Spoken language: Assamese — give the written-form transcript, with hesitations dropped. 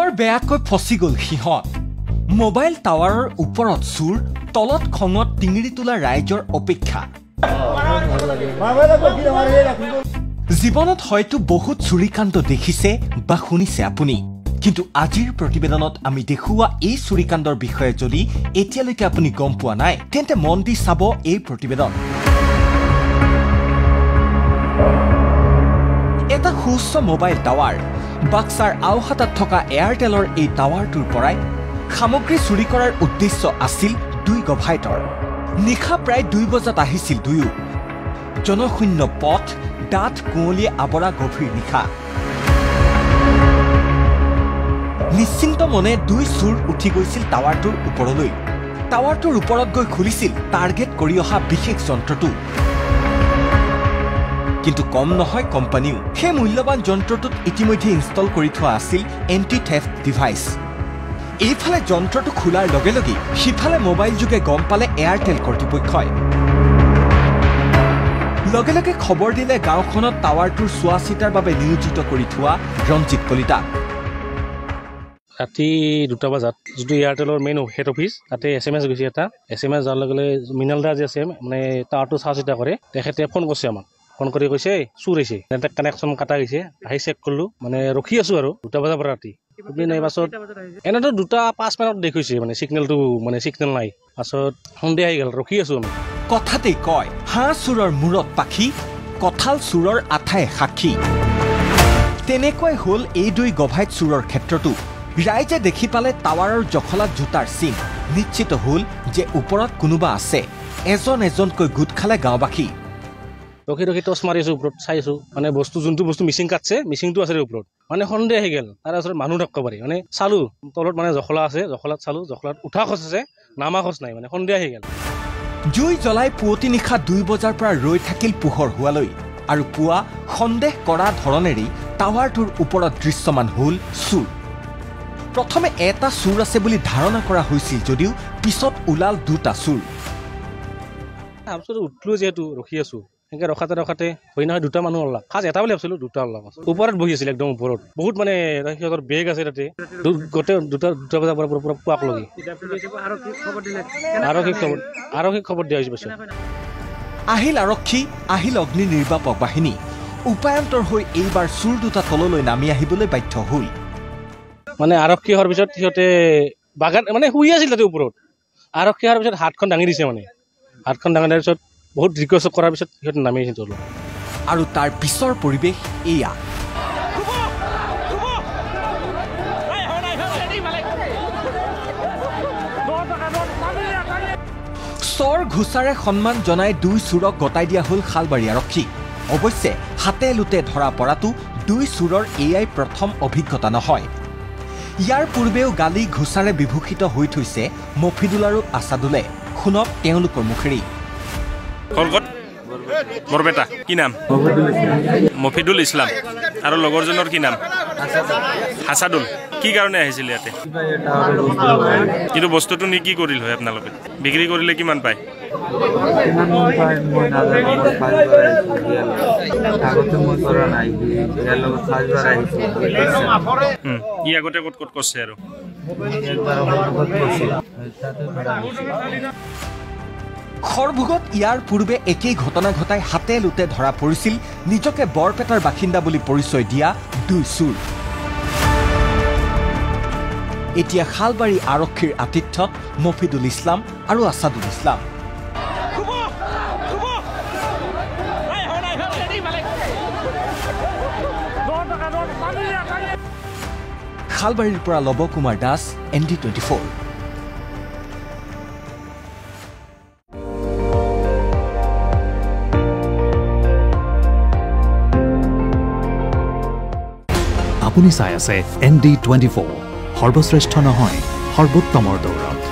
এইবাৰ বেয়াকৈ ফচি গ'ল সিহঁত মোবাইল টাৱাৰৰ ওপৰত চুৰ তলত খঙত টিঙিৰি তোলা ৰাইজৰ অপেক্ষা জীৱনত হয়তো বহুত চুৰিকাণ্ড দেখিছে বা শুনিছে আপুনি কিন্তু আজিৰ প্ৰতিবেদনত আমি দেখুওৱা এই চুৰিকাণ্ডৰ বিষয়ে যদি এতিয়ালৈকে আপুনি গম পোৱা নাই তেন্তে মন দি চাব এই প্ৰতিবেদন এটা সুউচ্চ মোবাইল টাৱাৰ বাক্সাৰ আওহাটাত থকা এয়াৰটেলৰ এই টাৱাৰটোৰ পৰাই সামগ্ৰী চুৰি কৰাৰ উদ্দেশ্য আছিল দুই গভাইটৰ নিশা প্ৰায় 2 বজাত আহিছিল দুয়ো জনশূন্য পথ ডাঠ কুঁৱলীয়ে আৱৰা গভীৰ নিশা নিশ্চিন্ত মনে দুই চুৰ উঠি গৈছিল টাৱাৰটোৰ ওপৰলৈ টাৱাৰটোৰ ওপৰত গৈ খুলিছিল টাৰ্গেট কৰি অহা বিশেষ যন্ত্ৰটো কিন্তু কম নহয় কোম্পানীও সেই মূল্যৱান যন্ত্ৰটোত ইতিমধ্যে ইনষ্টল কৰি থোৱা আছিল এন্টি থেফট ডিভাইচ এইফালে যন্ত্ৰটো খোলাৰ লগে লগে সিফালে মোবাইল যোগে গম পালে এয়াৰটেল কৰ্তৃপক্ষই লগে লগে খবৰ দিলে গাঁওখনত টাৱাৰটোৰ চোৱা চিতাৰ বাবে নিয়োজিত কৰি থোৱা ৰঞ্জিত কলিতা ৰাতি 2টা বজাত যিটো এয়াৰটেলৰ মেইন হেড অফিচ তাতে SMS গৈছে এটা SMS যোৱাৰ লগে লগে মিনাল দা যে আছে মানে টাৱাৰটো চোৱা চিতা কৰে তেখেতে ফোন কৰিছে আমাক ফোন কৰি কৈছে চুৰ হৈছে নেটৱৰ্ক কানেকশ্যন কাটা গৈছে আহি চেক কৰিলো মানে ৰখি আছো আৰু 2টা বজাৰ পৰা ৰাতি নাই পাছত এনেতো 2:05 মিনিট দেখিছে মানে সিগনেলটো মানে সিগনেল নাই পাছত সন্ধিয়া আহি গ'ল ৰখি আছো আমি কথাতেই কয় হাঁহ চুৰৰ মূৰত পাখি কঁঠাল চুৰৰ আঠাই সাক্ষী তেনেকৈ হ'ল এই দুই গভাইট চুৰৰ ক্ষেত্ৰতো ৰাইজে দেখি পালে টাৱাৰৰ জখলাত জোতাৰ চিন নিশ্চিত হ'ল যে ওপৰত কোনোবা আছে এজনকৈ গোট খালে গাঁওবাসী ৰখি ৰখি টচ মাৰি আছো ওপৰত চাই আছো মানে যোনটো বস্তু মিচিং কাটছে মিচিংটো আছে ওপৰত মানে সন্দেহ আহি গ'ল তাৰ ওচৰত মানুহ থাকিব পাৰি মানে চালো তলত মানে জখলা আছে জখলাত চালো জখলাত উঠা খোজ আছে নামা খোজ নাই মানে সন্দেহ আহি গ'ল জুই জ্বলাই পুৱতি নিশা 2 বজাৰ পৰা ৰৈ থাকিল পোহৰ হোৱালৈ আৰু পুৱা সন্দেহ কৰা ধৰণেৰে টাৱাৰটোৰ ওপৰত দৃশ্যমান হ'ল চুৰ প্ৰথমে এটা চুৰ আছে বুলি ধাৰণা কৰা হৈছিল যদিও পিছত ওলাল দুটা চুৰ তাৰপিছত উঠলো যেহেতু ৰখি আছো এনেকে ৰখাতে হৈ নহয় 2টা মানুহ ওলাল খাজ এটা বুলি ভাবিছিলো 2টা ওলাল ওপৰত বহি আছিল একদম ওপৰত বহুত মানে সিহঁতৰ বেগ আছে তাতে গোটেই 2টা বজাৰ পৰা পুৰা পুৱাক লগি আৰক্ষী খবৰ দিয়া হৈছে পিছত আহিল আৰক্ষী আহিল অগ্নি নিৰ্বাপক বাহিনী উপায়ন্তৰ হৈ এইবাৰ চুৰ দুটা তললৈ নামি আহিবলৈ বাধ্য হ'ল মানে আৰক্ষী হোৱাৰ পিছত সিহঁতে বাগান মানে শুই আছিল তাতে ওপৰত আৰক্ষী হোৱাৰ পিছত হাতখন দাঙি দিছে মানে হাতখন দাঙি দিয়াৰ পিছত বহুত ৰিকুৱেষ্ট কৰাৰ পিছত সিহঁতে নামি আহিছে তললৈ আৰু তাৰ পিছৰ পৰিৱেশ এয়া চৰ ঘোচাৰে সন্মান জনাই দুই চুৰক গতাই দিয়া হ'ল শালবাৰী আৰক্ষী অৱশ্যে হাতে লুটে ধৰা পৰাটো দুই চুৰৰ এয়াই প্ৰথম অভিজ্ঞতা নহয় ইয়াৰ পূৰ্বেও গালি ঘোচাৰে বিভূষিত হৈ থৈছে মফিদুল আৰু আছাদুলে শুনক তেওঁলোকৰ মুখেৰে বৰপেটা কি নাম মফিদুল ইছলাম আৰু লগৰজনৰ কি নাম হাছাদুল কি কাৰণে আহিছিল ইয়াতে কিন্তু বস্তুটো নি কি কৰিল হয় আপোনালোকে বিক্ৰী কৰিলে কিমান পায় ই আগতে ক'ত কৰছে আৰু খৰভোগত ইয়াৰ পূৰ্বে একেই ঘটনা ঘটাই হাতে লুটে ধৰা পৰিছিল নিজকে বৰপেটাৰ বাসিন্দা বুলি পৰিচয় দিয়া দুই চুৰ এতিয়া শালবাৰী আৰক্ষীৰ আতিথ্যত মফিদুল ইছলাম আৰু আছাদুল ইছলাম শালবাৰীৰ পৰা লব কুমাৰ দাস ND24 আপুনি চাই আছে ND24 সৰ্বশ্ৰেষ্ঠ নহয় সৰ্বোত্তমৰ দৌৰত